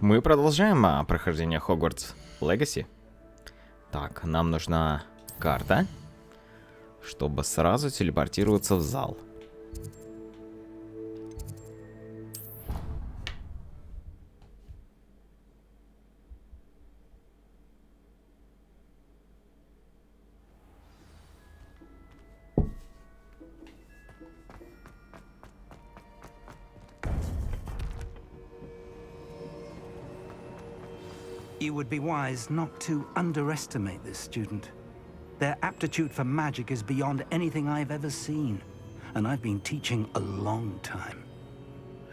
Мы продолжаем прохождение Хогвартс Легаси. Так, нам нужна карта, чтобы сразу телепортироваться в зал. You would be wise not to underestimate this student. Their aptitude for magic is beyond anything I've ever seen, and I've been teaching a long time.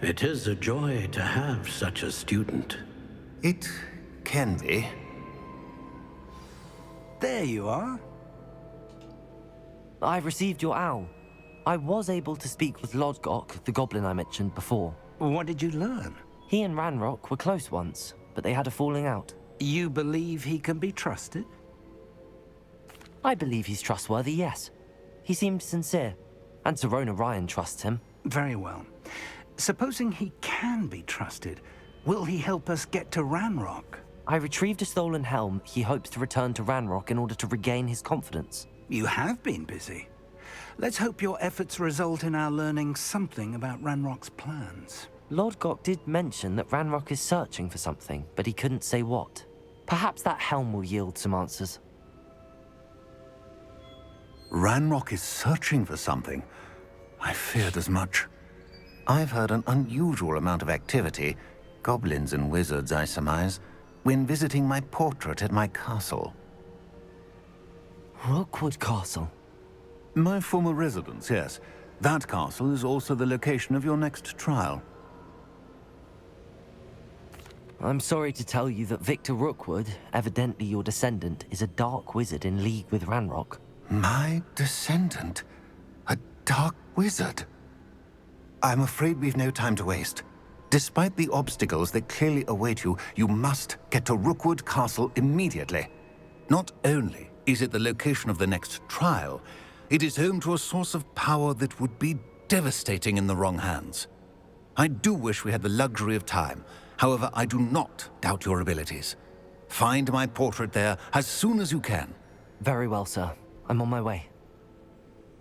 It is a joy to have such a student. It can be. There you are. I've received your owl. I was able to speak with Lodgok, the goblin I mentioned before. What did you learn? He and Ranrock were close once, but they had a falling out. You believe he can be trusted? I believe he's trustworthy, yes. He seemed sincere, and Serona Ryan trusts him. Very well. Supposing he can be trusted, will he help us get to Ranrock? I retrieved a stolen helm. He hopes to return to Ranrock in order to regain his confidence. You have been busy. Let's hope your efforts result in our learning something about Ranrock's plans. Lodgok did mention that Ranrock is searching for something, but he couldn't say what. Perhaps that helm will yield some answers. Ranrock is searching for something. I feared as much. I've heard an unusual amount of activity, goblins and wizards, I surmise, when visiting my portrait at my castle. Rookwood Castle? My former residence, yes. That castle is also the location of your next trial. I'm sorry to tell you that Victor Rookwood, evidently your descendant, is a dark wizard in league with Ranrock. My descendant? A dark wizard? I'm afraid we've no time to waste. Despite the obstacles that clearly await you, you must get to Rookwood Castle immediately. Not only is it the location of the next trial, it is home to a source of power that would be devastating in the wrong hands. I do wish we had the luxury of time. However, I do not doubt your abilities. Find my portrait there as soon as you can. Very well, sir. I'm on my way.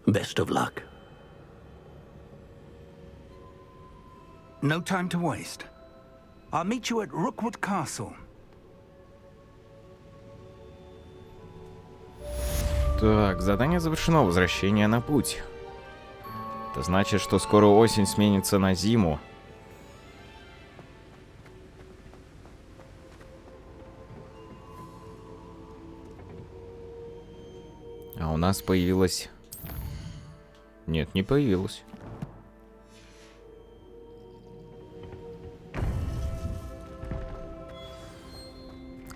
Best of luck. No time to waste. I'll meet you at Rookwood Castle. Так, задание завершено. Возвращение на путь. Это значит, что скоро осень сменится на зиму. А у нас появилась... Нет, не появилась.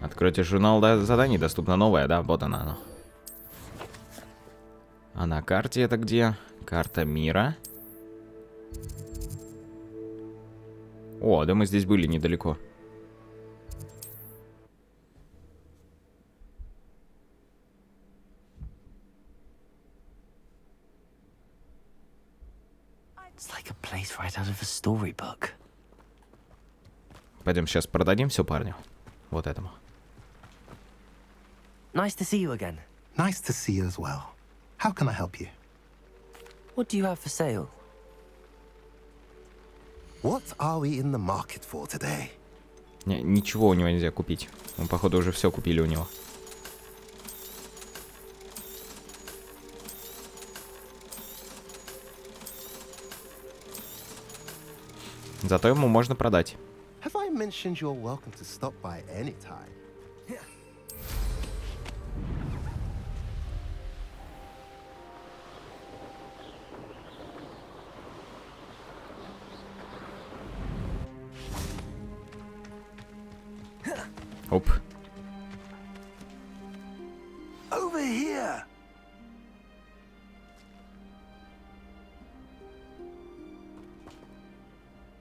Откройте журнал заданий. Доступно новое, да? Вот оно. А на карте это где? Карта мира. О, да мы здесь были недалеко. It's like a place right out of a storybook. Пойдем сейчас продадим все парню. Вот этому. Nice to see you again. Nice to see you as well. How can I help you? What do you have for sale? What are we in the market for today? Ничего у него нельзя купить. Мы, походу, уже все купили у него. Зато ему можно продать. Have I mentioned you're welcome to stop by any time? Оп. Over here!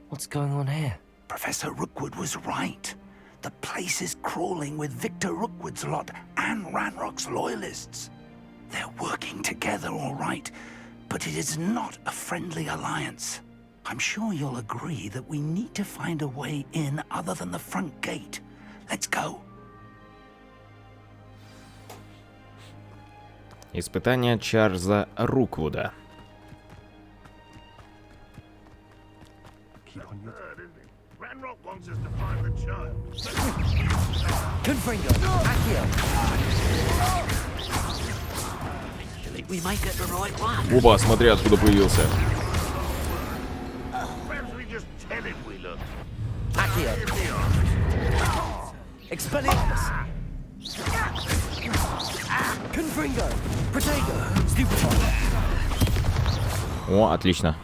What's going on here? Professor Rookwood was right. The place is crawling with Victor Rookwood's lot and Ranrock's loyalists. They're working together, all right, but it is not a friendly alliance. I'm sure you'll agree that we need to find a way in other than the front gate. Let's go. Испытание Чарльза Руквуда. Ranrock wants us to find the child. Confringo, Accio. We might get the right one. Оба, смотри, откуда появился. Perhaps we just tell him we look. Accio. Expelliarmus. Confringo, Protego, Stupefy. О, отлично.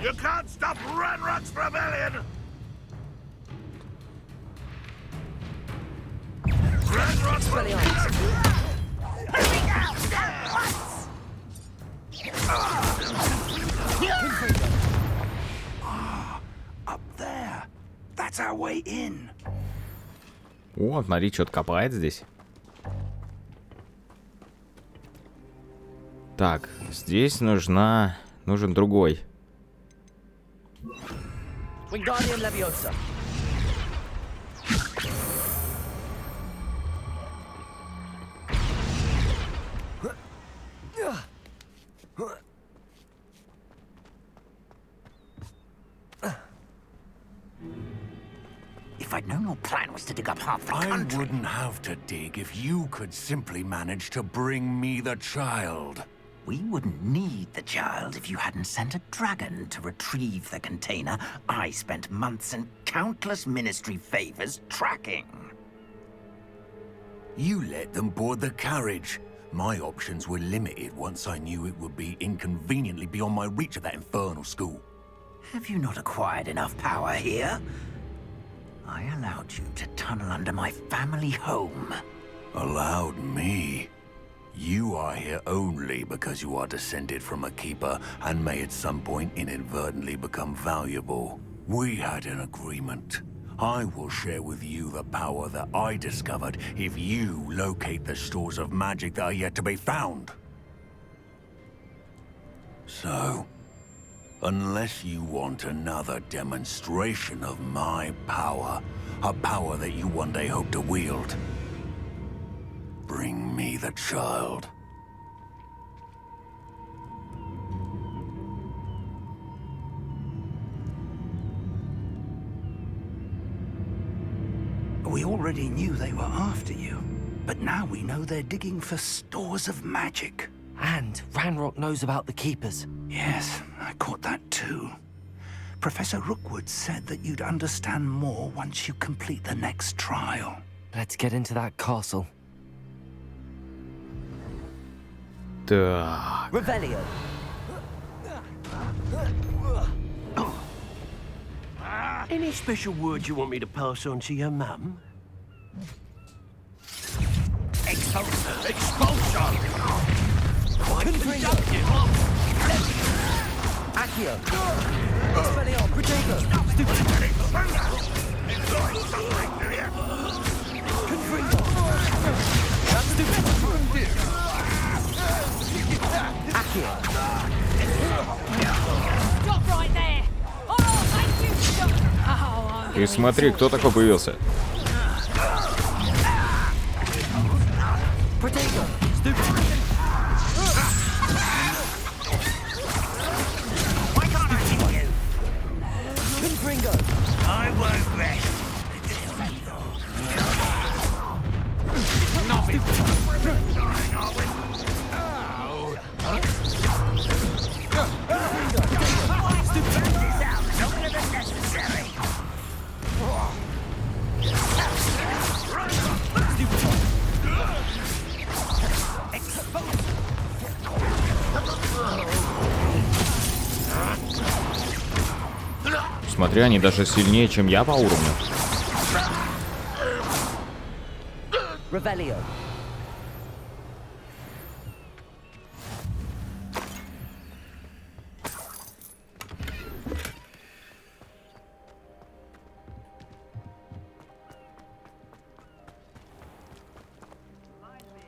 You can't stop Ranrock's rebellion! Ranrock's Up there. That's our way in. О, смотри, что-то копает здесь. Так, здесь нужен другой. Wingardium Leviosa. If I'd known your plan was to dig up half the I country... wouldn't have to dig if you could simply manage to bring me the child. We wouldn't need the child if you hadn't sent a dragon to retrieve the container I spent months and countless ministry favors tracking. You let them board the carriage. My options were limited once I knew it would be inconveniently beyond my reach at that infernal school. Have you not acquired enough power here? I allowed you to tunnel under my family home. Allowed me? You are here only because you are descended from a keeper and may at some point inadvertently become valuable. We had an agreement. I will share with you the power that I discovered if you locate the stores of magic that are yet to be found. So, unless you want another demonstration of my power, a power that you one day hope to wield, bring me the child. We already knew they were after you, but now we know they're digging for stores of magic. And Ranrock knows about the Keepers. Yes, I caught that too. Professor Rookwood said that you'd understand more once you complete the next trial. Let's get into that castle. Так. Revelio. Any special words you want me to pass on to your mum? Expulsion! Expulsion! Confringo. Accio. Expelliarmus. Protego. Stupefy. Confringo. Stupefy. Accio. Stop right there! Oh, thank you! Oh, И смотри, кто такой появился. Protego. Stupefy. Why can't I hit you? Confringo. I won't rest. Смотри, они даже сильнее, чем я по уровню. Revelio.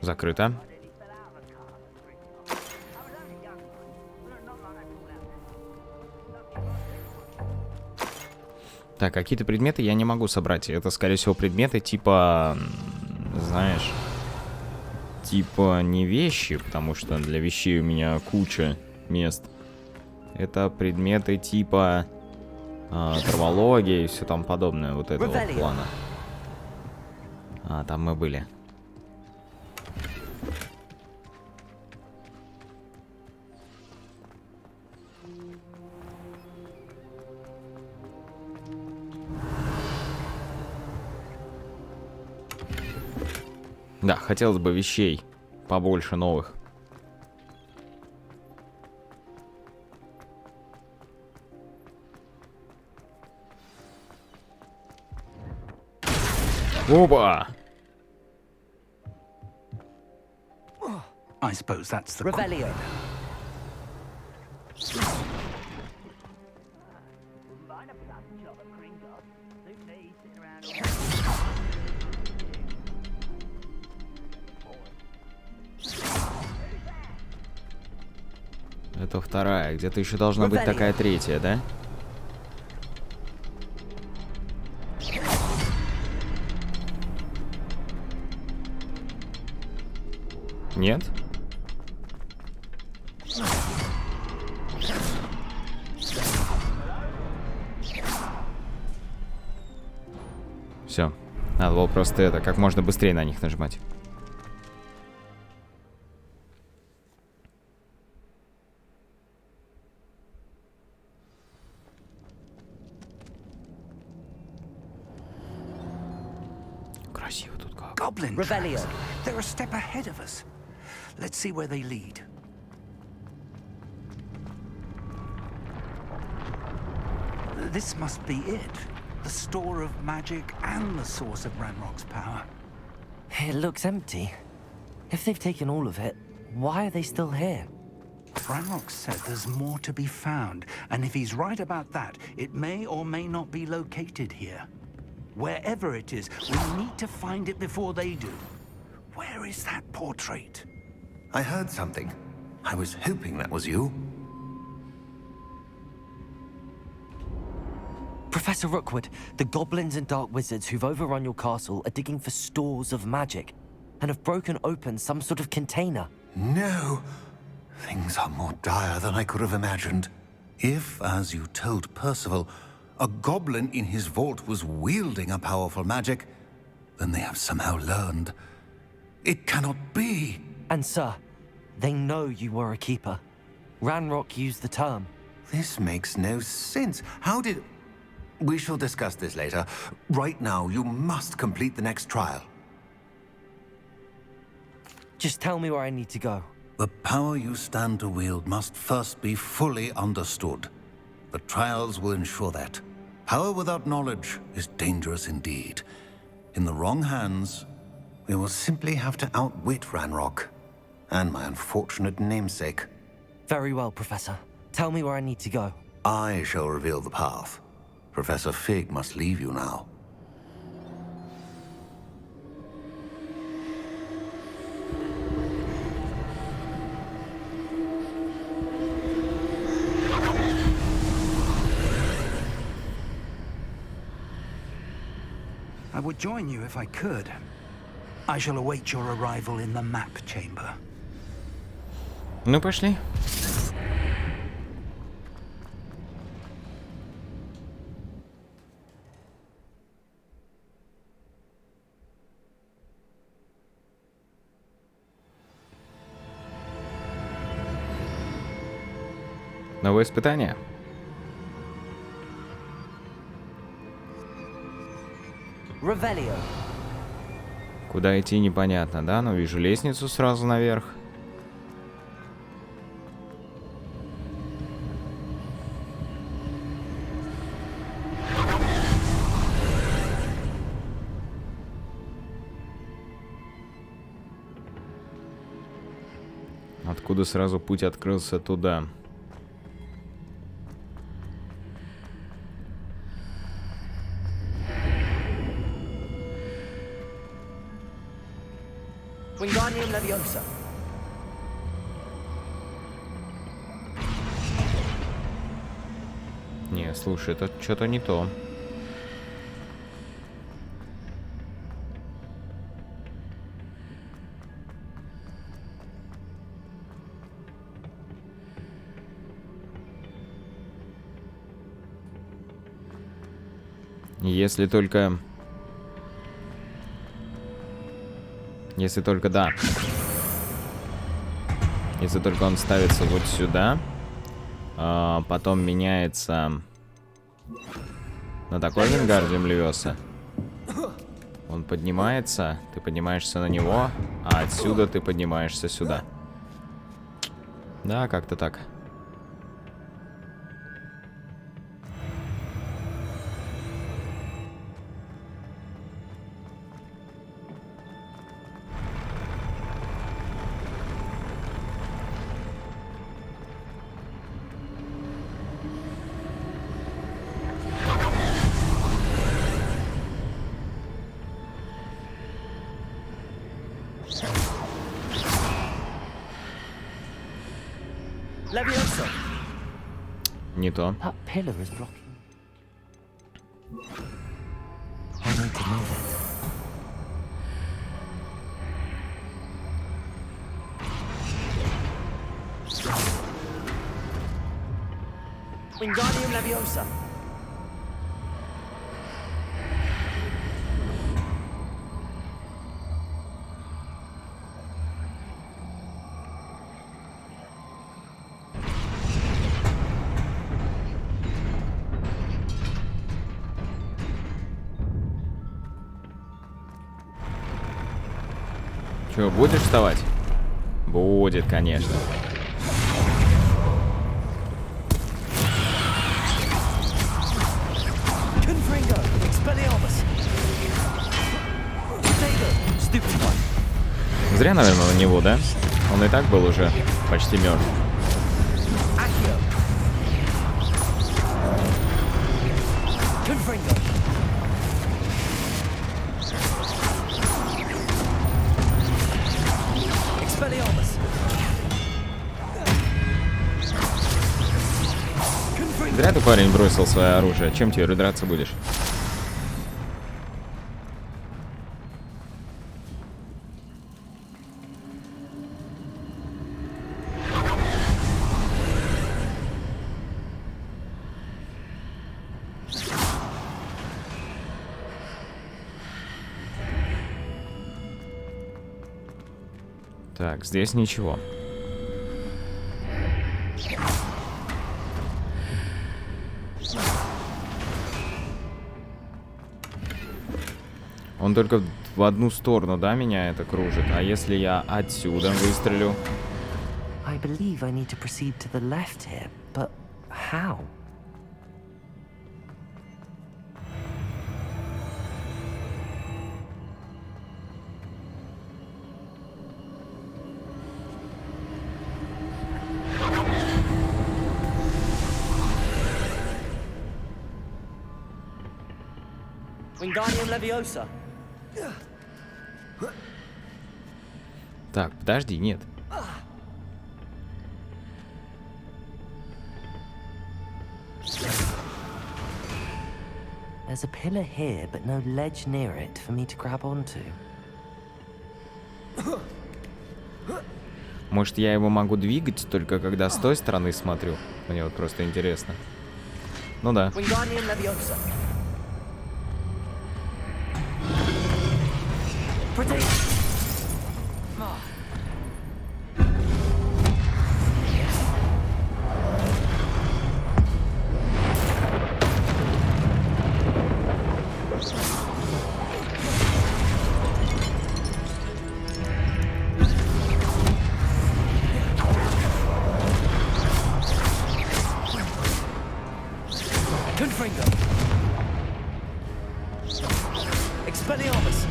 Закрыто. Так, какие-то предметы я не могу собрать. Это, скорее всего, предметы типа... Знаешь... Типа не вещи, потому что для вещей у меня куча мест. Это предметы типа... травология и все там подобное. Вот этого вот плана. А, там мы были. Да, хотелось бы вещей побольше новых. Опа! I suppose that's the Revelio. Это вторая. Где-то еще должна быть такая третья, да? Нет? Все. Надо было просто это, как можно быстрее на них нажимать. Красиво тут как. goblin tracks. They're a step ahead of us. Let's see where they lead. This must be it. The store of magic and the source of Ranrock's power. It looks empty. If they've taken all of it, why are they still here? Ranrock said there's more to be found, and if he's right about that, it may or may not be located here. Wherever it is, we need to find it before they do. Where is that portrait? I heard something. I was hoping that was you. Professor Rookwood, the goblins and dark wizards who've overrun your castle are digging for stores of magic and have broken open some sort of container. No! Things are more dire than I could have imagined. If, as you told Percival, a goblin in his vault was wielding a powerful magic, then they have somehow learned. It cannot be! And sir, they know you were a keeper. Ranrock used the term. This makes no sense. How did... We shall discuss this later. Right now, you must complete the next trial. Just tell me where I need to go. The power you stand to wield must first be fully understood. The trials will ensure that. Power without knowledge is dangerous indeed. In the wrong hands, we will simply have to outwit Ranrock and my unfortunate namesake. Very well, Professor. Tell me where I need to go. I shall reveal the path. Professor Fig must leave you now. I would join you if I could. I shall await your arrival in the map chamber. Ну, пошли. Новое испытание. Revelio. Куда идти непонятно, да? Но вижу лестницу сразу наверх. Откуда сразу путь открылся туда? Wingardium Leviosa. Не, слушай, это что-то не то. Если только... да. Если только он ставится вот сюда. Потом меняется на такой Wingardium Leviosa. Он поднимается, ты поднимаешься на него, а отсюда ты поднимаешься сюда. Да, как-то так. Leviosa. Не то. That pillar is blocking. I need to move it. Wingardium Leviosa. Че, будешь вставать? Будет, конечно. Зря, наверное, на него, да? Он и так был уже почти мертв. Зря ты, парень, бросил свое оружие. Чем теперь драться будешь? Так, здесь ничего. Он только в одну сторону, да, меня это кружит. А если я отсюда выстрелю? I believe I need to proceed to the left here, but how? Wingardium Leviosa. Так, подожди, нет. There's a pillar here, but no ledge near it for me to grab onto. Может, я его могу двигать только когда с той стороны смотрю? Мне вот просто интересно. Ну да. Wingardium Leviosa. Expelliarmus.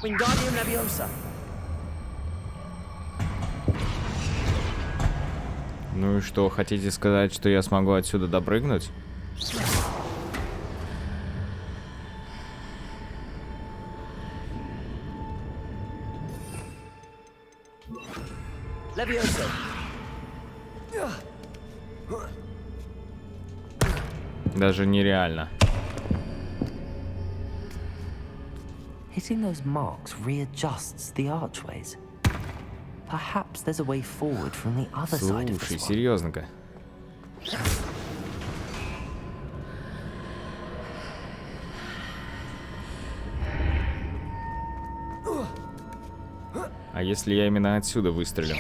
Wingardium Leviosa. Ну и что, хотите сказать, что я смогу отсюда допрыгнуть? Leviosa. Даже нереально. Hitting those marks readjusts the archways. Perhaps there's a way forward from the other side of Слушай, this one. серьезно-ка. А если я именно отсюда выстрелю?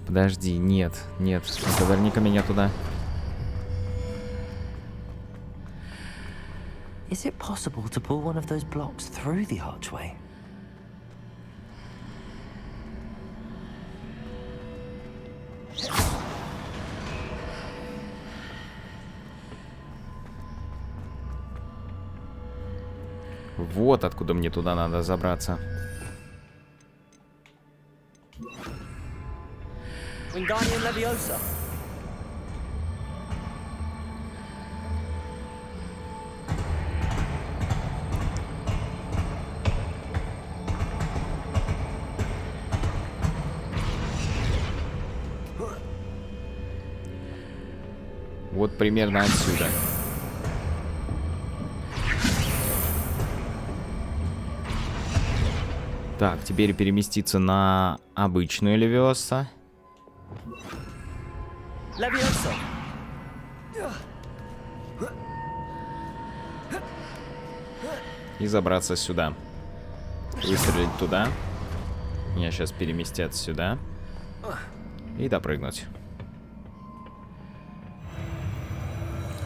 Подожди, нет, нет, поверни-ка меня туда. Is it possible to pull one of those blocks through the archway? Вот откуда мне туда надо забраться. Wingardium Leviosa. Вот примерно отсюда. Так, теперь переместиться на обычную Левиоса. Leviosa. И забраться сюда. Выстрелить туда. Меня сейчас переместят сюда. И допрыгнуть.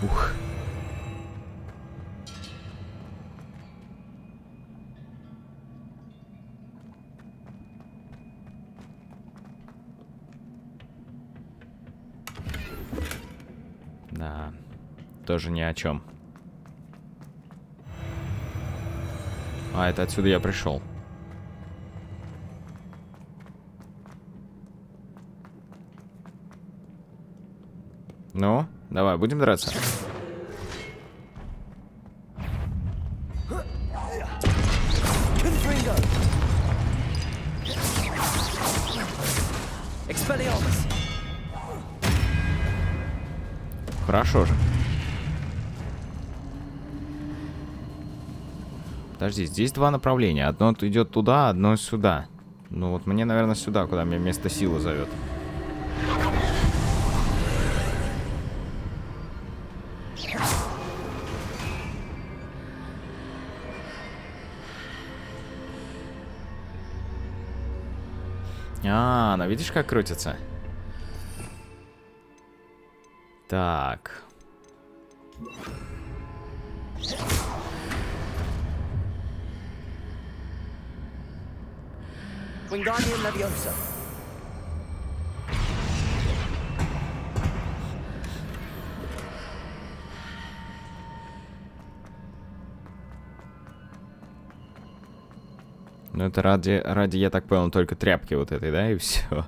Ух. Да, тоже ни о чем. А, это отсюда я пришел. Ну, давай, будем драться. Хорошо же. Подожди, здесь два направления. Одно идет туда, одно сюда. Ну вот мне, наверное, сюда, куда меня место силы зовет. А, ну видишь, как крутится? Так. Wingardium Leviosa. Ну это ради, я так понял, только тряпки вот этой, да, и все.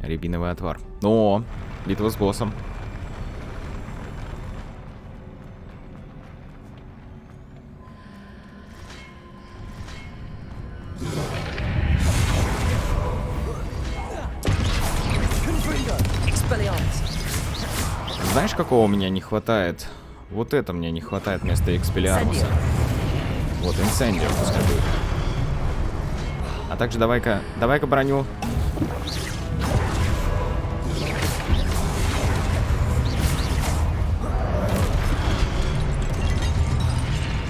Рябиновый отвар. О, битва с боссом. знаешь, какого мне не хватает? Вот это мне не хватает вместо Expelliarmus. Вот, Incendio пускай будет. А также давай-ка броню.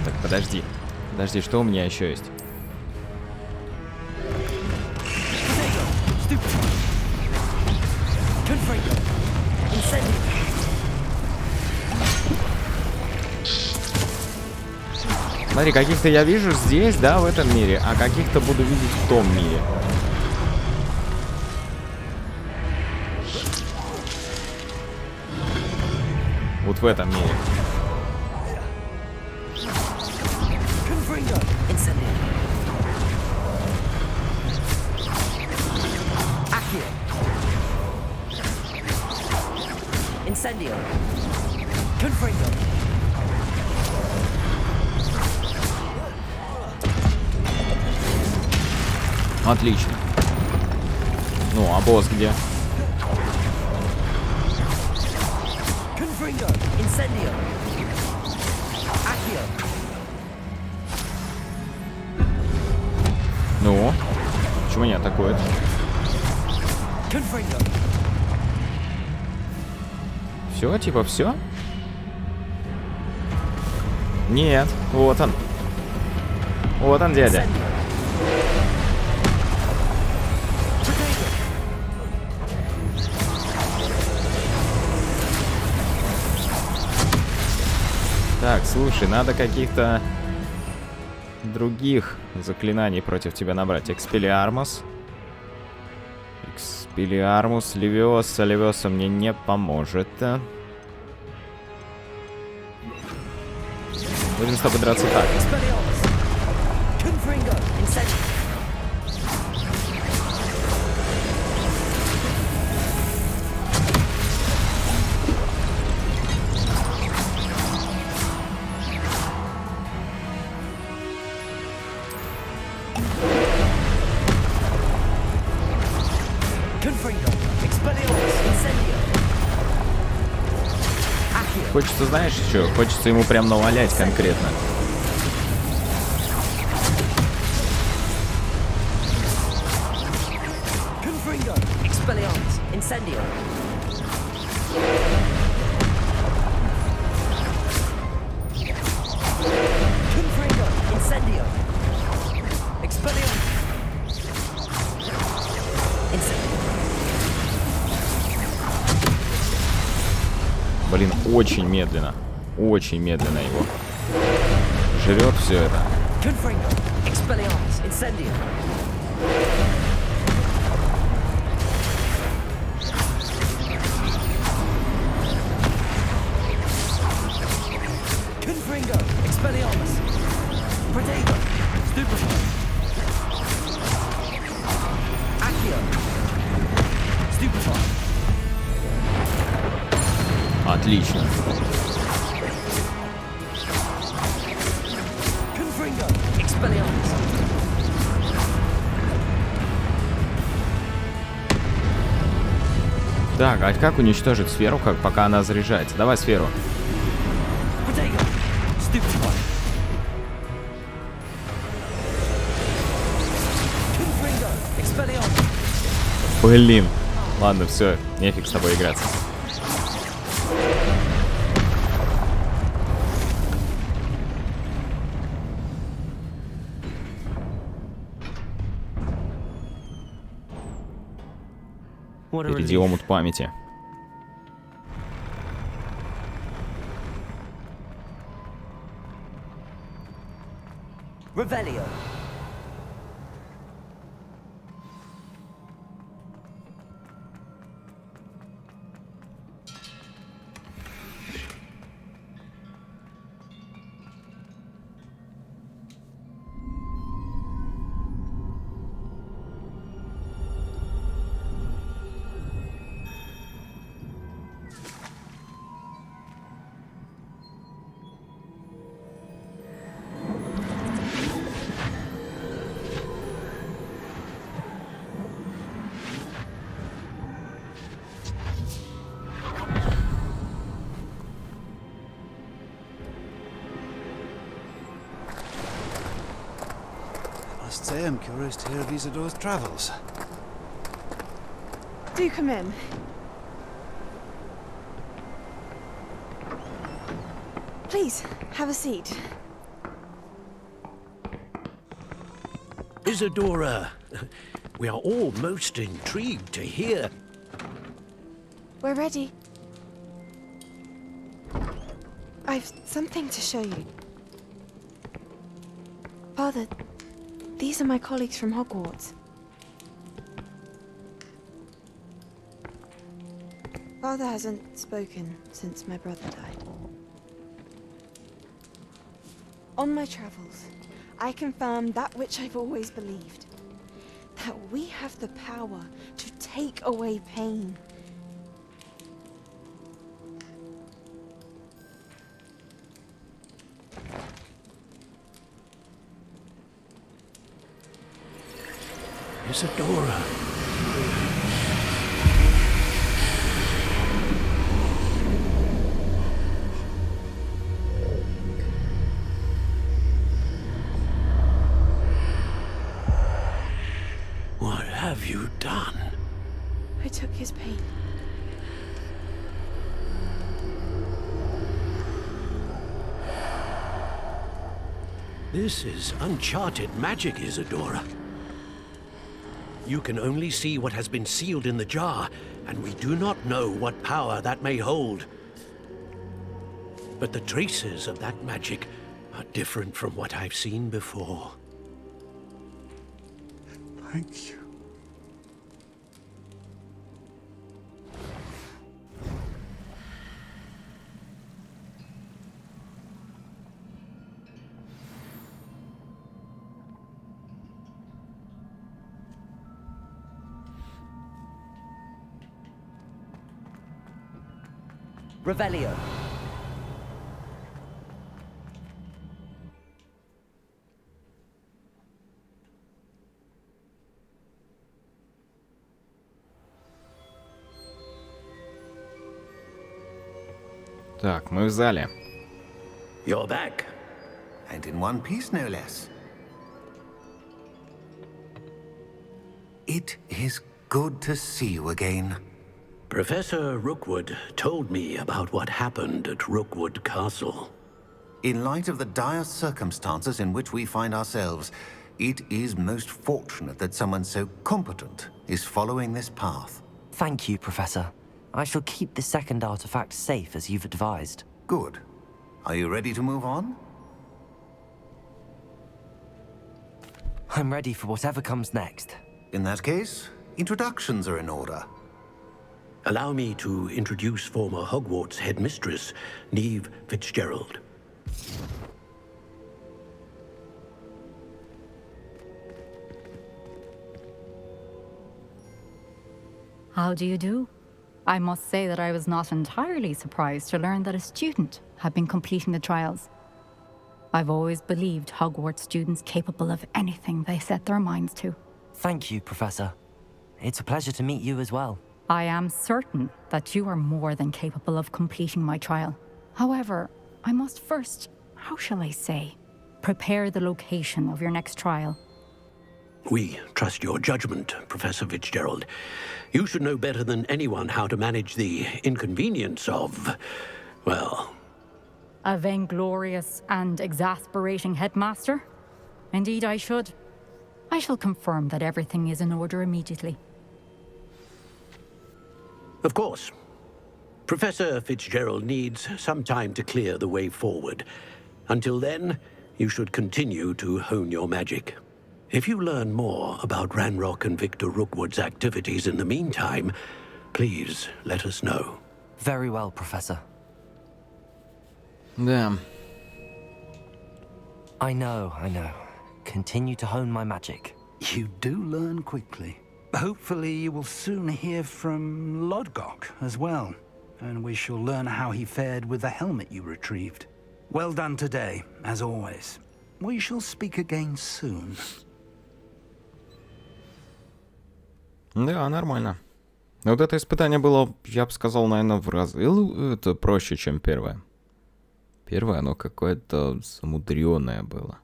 Так, подожди. Подожди, что у меня еще есть? Смотри, каких-то я вижу здесь, да, в этом мире, а каких-то буду видеть в том мире. Вот в этом мире. Incendio. Confringo. Отлично. Ну, а босс где? Confringo. Incendio. Accio. Ну? Почему не атакует? Confringo. Все, типа, все? Нет, вот он. Вот он, дядя. Так, слушай, надо каких-то других заклинаний против тебя набрать. Expelliarmus. Expelliarmus, Левиоса. Левиоса мне не поможет. Будем с тобой драться так. Хочется, знаешь, что? Хочется ему прям навалять конкретно. Блин, очень медленно его жрет все это. Отлично. Так, а как уничтожить сферу, как пока она заряжается? Давай сферу. Блин. Ладно, все, нефиг с тобой играться. Впереди омут памяти. Revelio. must say I'm curious to hear of Isadore's travels. Do come in. Please, have a seat. Isadora, we are all most intrigued to hear. We're ready. I've something to show you. Father, these are my colleagues from Hogwarts. Father hasn't spoken since my brother died. On my travels, I confirmed that which I've always believed. That we have the power to take away pain. Isadora. What have you done? I took his pain. This is uncharted magic, Isadora. You can only see what has been sealed in the jar, and we do not know what power that may hold. But the traces of that magic are different from what I've seen before. Thank you. Revelio. Так, мы в зале. You're back. And in one piece, no less. It is good to see you again. Professor Rookwood told me about what happened at Rookwood Castle. In light of the dire circumstances in which we find ourselves, it is most fortunate that someone so competent is following this path. Thank you, Professor. I shall keep the second artifact safe as you've advised. Good. Are you ready to move on? I'm ready for whatever comes next. In that case, introductions are in order. Allow me to introduce former Hogwarts headmistress, Neve Fitzgerald. How do you do? I must say that I was not entirely surprised to learn that a student had been completing the trials. I've always believed Hogwarts students capable of anything they set their minds to. Thank you, Professor. It's a pleasure to meet you as well. I am certain that you are more than capable of completing my trial. However, I must first, how shall I say, prepare the location of your next trial. We trust your judgment, Professor Fitzgerald. You should know better than anyone how to manage the inconvenience of, well... A vainglorious and exasperating headmaster? Indeed I should. I shall confirm that everything is in order immediately. Of course. Professor Fitzgerald needs some time to clear the way forward. Until then, you should continue to hone your magic. If you learn more about Ranrock and Victor Rookwood's activities in the meantime, please let us know. Very well, Professor. Да. I know. Continue to hone my magic. You do learn quickly. Hopefully you will soon hear from Lodgok as well, and we shall learn how he fared with the helmet you retrieved. Well done today, as always. We shall speak again soon. Да, нормально. Вот это испытание было, я бы сказал, наверное, в разы это проще, чем первое. Первое, оно какое-то замудрённое было.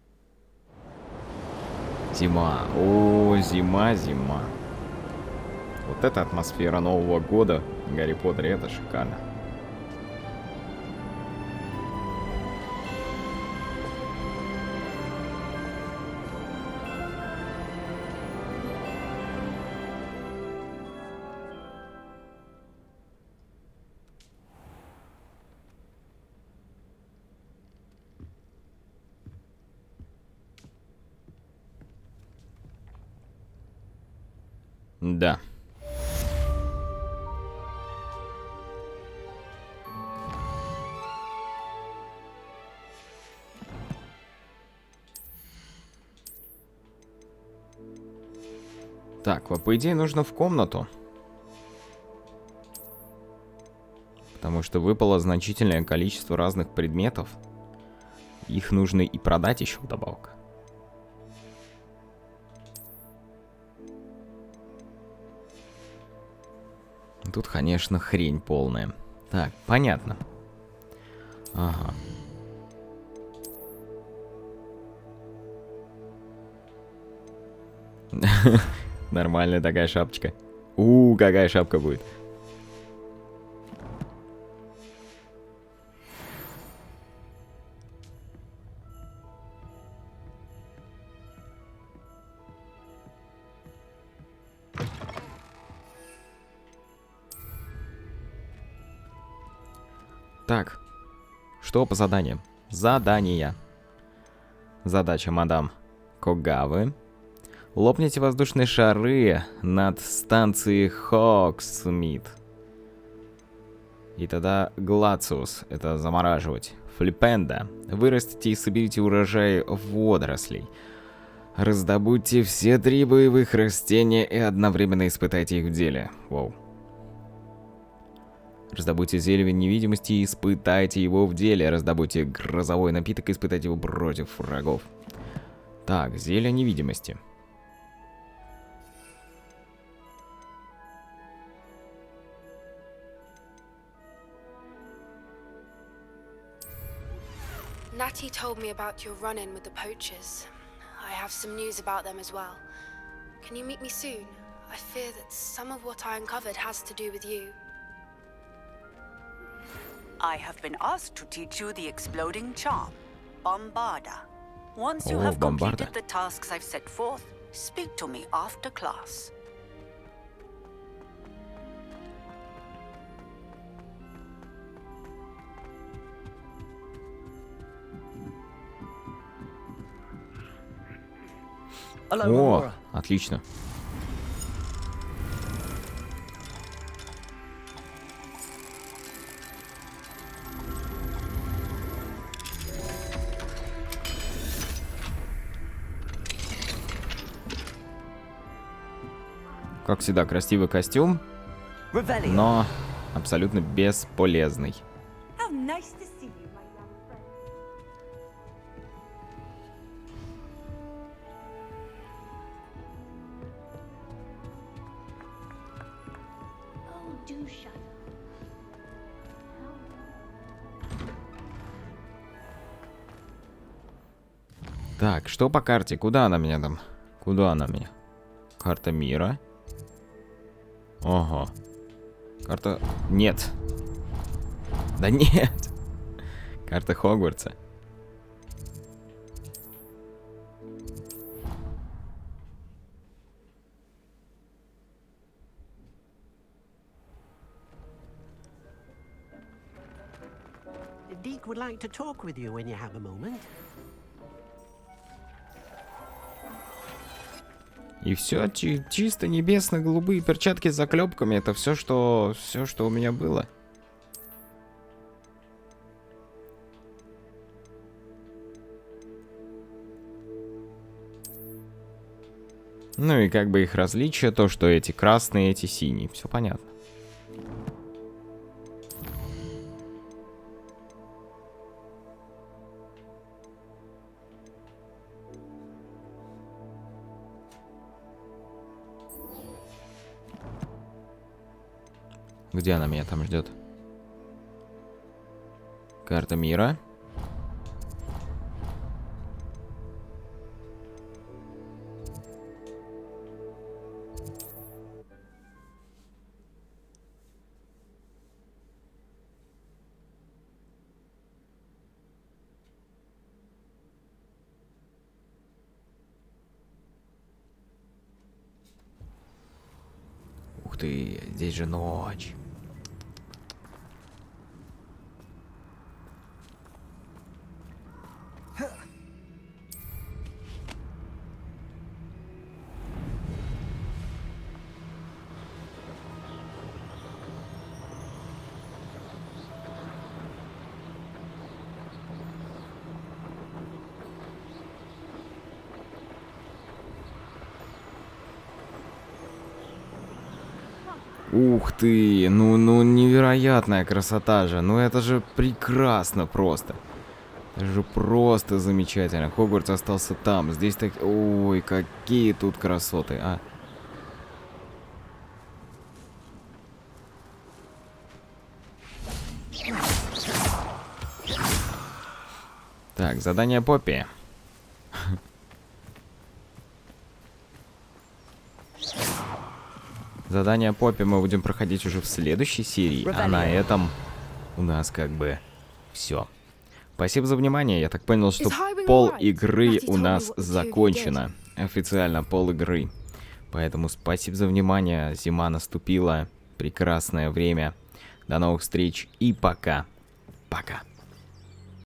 Зима. О, зима, зима. Вот эта атмосфера Нового года в Гарри Поттере, это шикарно. Да. Так, по идее нужно в комнату. Потому что выпало значительное количество разных предметов. Их нужно и продать еще вдобавок. Тут, конечно, хрень полная. Так, понятно. Ага. Нормальная такая шапочка. Какая шапка будет. Так, что по заданиям? Задания. Задача мадам Когавы. Лопните воздушные шары над станцией Хогсмит. И тогда Глациус, это замораживать. Флипенда. Вырастите и соберите урожай водорослей. Раздобудьте все 3 боевых растения и одновременно испытайте их в деле. Воу. Раздобудьте зелье невидимости и испытайте его в деле. Раздобудьте грозовой напиток и испытайте его против врагов. Так, зелье невидимости. Natty told me about your run-in with the poachers. I have some news about them as well. Can you meet me soon? I fear that some of what I uncovered has to do with you. I have been asked to teach you the exploding charm, Bombarda. Once you have completed the tasks I've set forth, speak to me after class. О, отлично. Как всегда, красивый костюм, но абсолютно бесполезный. Так, что по карте? Куда она меня там? Куда она меня? Карта мира. Ого. Карта... Нет. Да нет. Карта Хогвартса. Deke would like to talk with you when you have a moment. И все чисто небесно-голубые перчатки с заклепками. Это все, что у меня было. Ну и как бы их различие, то, что эти красные, эти синие. Все понятно. Где она меня там ждет? Карта мира. ты, здесь же ночь. Ух ты, ну невероятная красота же, ну это же прекрасно просто. Это же просто замечательно. Хогвартс остался там, здесь так... Ой, какие тут красоты, а. Так, задание Поппи. Задание Поппи мы будем проходить уже в следующей серии, а на этом у нас как бы все. Спасибо за внимание. Я так понял, что пол игры у нас закончено. Официально пол игры. Поэтому спасибо за внимание. Зима наступила. Прекрасное время. До новых встреч и пока. Пока.